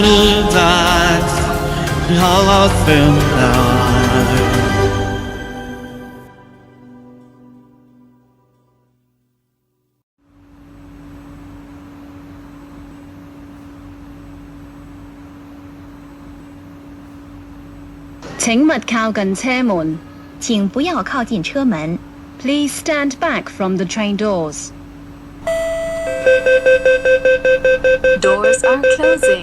paradise, lost in light.請勿靠近車門。請不要靠近車門。Please stand back from the train doors. Doors are closing.